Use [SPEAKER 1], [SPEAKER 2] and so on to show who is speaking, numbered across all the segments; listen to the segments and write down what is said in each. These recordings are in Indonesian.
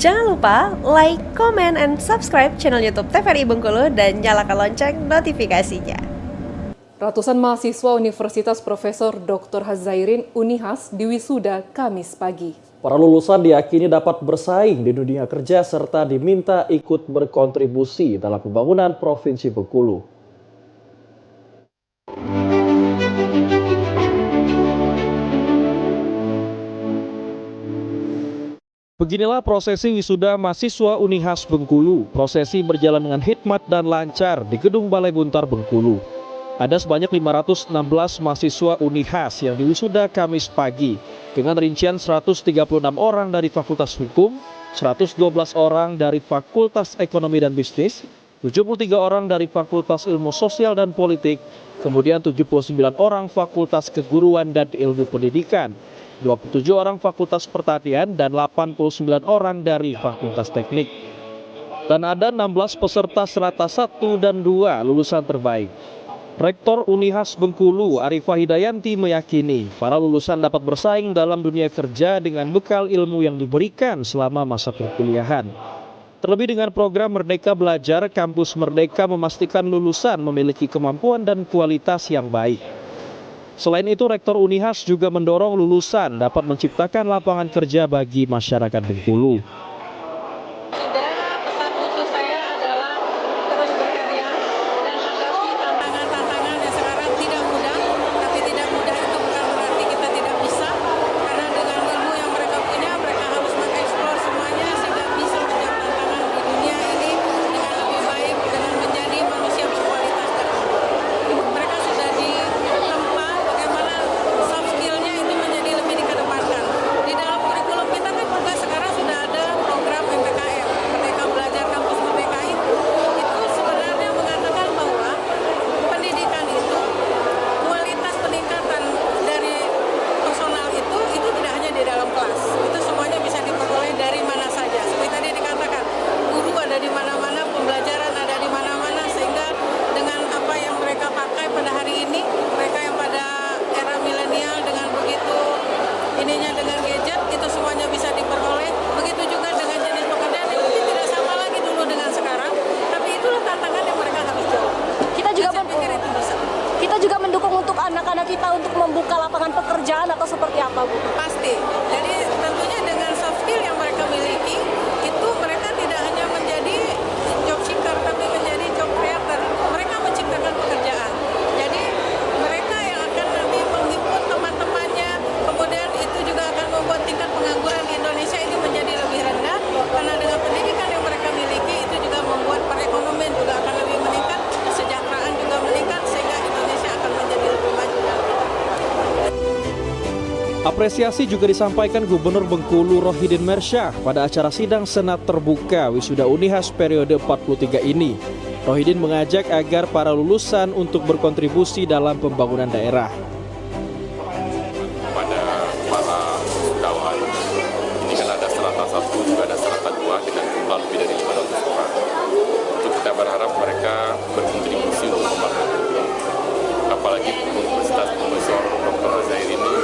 [SPEAKER 1] Jangan lupa like, comment, and subscribe channel YouTube TVRI Bengkulu dan nyalakan lonceng notifikasinya.
[SPEAKER 2] Ratusan mahasiswa Universitas Profesor Dr. Hazairin Unihas diwisuda Kamis pagi.
[SPEAKER 3] Para lulusan diyakini dapat bersaing di dunia kerja serta diminta ikut berkontribusi dalam pembangunan Provinsi Bengkulu. Beginilah prosesi wisuda mahasiswa Unihas Bengkulu. Prosesi berjalan dengan hikmat dan lancar di Gedung Balai Buntar Bengkulu. Ada sebanyak 516 mahasiswa Unihas yang diwisuda Kamis pagi dengan rincian 136 orang dari Fakultas Hukum, 112 orang dari Fakultas Ekonomi dan Bisnis, 73 orang dari Fakultas Ilmu Sosial dan Politik, kemudian 79 orang Fakultas Keguruan dan Ilmu Pendidikan, 27 orang Fakultas Pertanian, dan 89 orang dari Fakultas Teknik. Dan ada 16 peserta serata 1 dan 2 lulusan terbaik. Rektor Unihas Bengkulu, Arifah Hidayanti, meyakini para lulusan dapat bersaing dalam dunia kerja dengan bekal ilmu yang diberikan selama masa perkuliahan. Terlebih dengan program Merdeka Belajar, Kampus Merdeka memastikan lulusan memiliki kemampuan dan kualitas yang baik. Selain itu, Rektor Unihas juga mendorong lulusan dapat menciptakan lapangan kerja bagi masyarakat Bengkulu.
[SPEAKER 4] Pesan khusus saya adalah terus bekerja dan hadapi tantangan-tantangan yang sekarang tidak mudah, tapi tidak mudah itu bukan berarti kita tidak bisa, karena dengan ilmu yang mereka punya, mereka harus mengeksplor semuanya sehingga bisa menjawab tantangan di dunia ini dengan lebih baik, dengan menjadi manusia berkualitas dan mereka sudah ditempa bagaimana soft skill-nya itu menjadi lebih dikedepankan. Di dalam kurikulum kita kan juga sekarang sudah ada program MPKM, Merdeka Belajar Kampus Merdeka itu sebenarnya mengatakan bahwa pendidikan itu, kualitas peningkatan dari personal itu tidak hanya di dalam kelas, itu semuanya bisa diperoleh dari mana saja. Seperti tadi dikatakan, guru ada di mana-mana, pembelajaran ada di mana-mana, sehingga dengan apa yang mereka pakai pada hari ini, mereka yang pada era milenial dengan begitu ininya dengan gadget, itu semuanya bisa diperoleh. Begitu juga dengan jenis pekerjaan yang mungkin tidak sama lagi dulu dengan sekarang, tapi itulah tantangan yang mereka harus jawab. Saya pikir itu bisa.
[SPEAKER 5] Kita juga mendukung untuk anak-anak kita untuk membuka lapangan pekerjaan atau seperti apa, Bu?
[SPEAKER 4] Pasti. Jadi tentunya dengan soft skill yang mereka miliki, itu mereka tidak hanya menjadi job seeker, tapi menjadi job creator. Mereka menciptakan pekerjaan. Jadi mereka yang akan nanti menghimpun teman-temannya, kemudian itu juga akan membuat tingkat pengangguran di Indonesia ini menjadi lebih rendah, karena dengan pendidikan yang mereka miliki, itu juga membuat perekonomian juga akan lebih meningkat, kesejahteraan juga meningkat, sehingga Indonesia akan menjadi lebih maju.
[SPEAKER 3] Apresiasi juga disampaikan Gubernur Bengkulu Rohidin Mersyah pada acara sidang Senat Terbuka Wisuda Unihas periode 43 ini. Rohidin mengajak agar para lulusan untuk berkontribusi dalam pembangunan daerah.
[SPEAKER 6] Pada para wisudawan, ini kan ada serata 1 juga ada serata 2 dengan jumlah lebih dari 500 orang. Itu kita berharap mereka berkontribusi untuk pembangunan. Apalagi Universitas Profesor Dr. Hazairin ini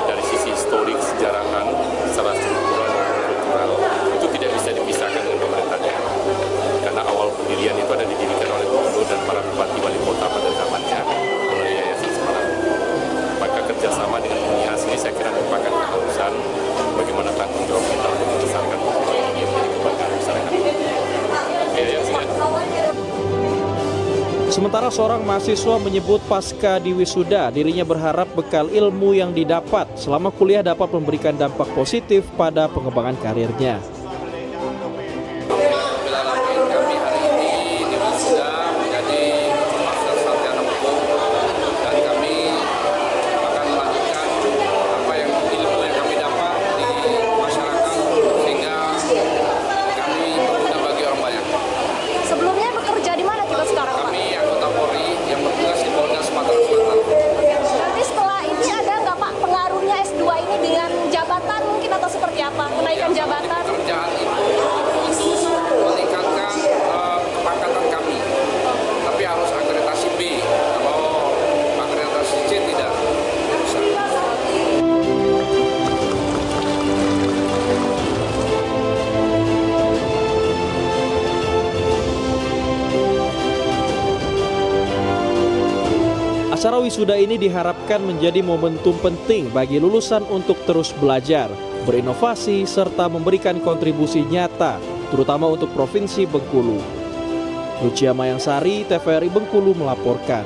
[SPEAKER 6] dari sisi historik, sejarahan, secara struktural maupun kultural itu tidak bisa dipisahkan dengan pemerintah daerah. Karena awal pendirian itu ada didirikan oleh gubernur dan para bupati wali kota pada zamannya melalui Yayasan Semarang. Maka kerjasama dengan Unihas ini saya kira merupakan keharusan bagaimana tanggung jawab kita untuk membesarkan ini menjadi kebanggaan masyarakat.
[SPEAKER 3] Sementara seorang mahasiswa menyebut pasca di wisuda, dirinya berharap bekal ilmu yang didapat selama kuliah dapat memberikan dampak positif pada pengembangan karirnya.
[SPEAKER 6] Kami hari ini diwisuda menjadi master sarjana hukum dan kami akan melanjutkan apa yang ilmu yang kami dapat di masyarakat sehingga kami berguna bagi orang banyak.
[SPEAKER 5] Sebelumnya bekerja di mana kita sekarang, Pak?
[SPEAKER 6] Kami anggota Polri yang bertugas di Polda Sumatera Selatan.
[SPEAKER 5] Nanti setelah ini ada nggak, Pak, pengaruhnya S2 ini dengan jabatan mungkin atau seperti apa? Kenaikan jabatan?
[SPEAKER 6] Pekerjaan itu khusus meningkatkan kepangkatan kami, tapi harus akreditasi B. Kalau akreditasi C tidak bisa.
[SPEAKER 3] Acara wisuda ini diharapkan menjadi momentum penting bagi lulusan untuk terus belajar, berinovasi, serta memberikan kontribusi nyata, terutama untuk Provinsi Bengkulu. Lucia Mayangsari, TVRI Bengkulu melaporkan.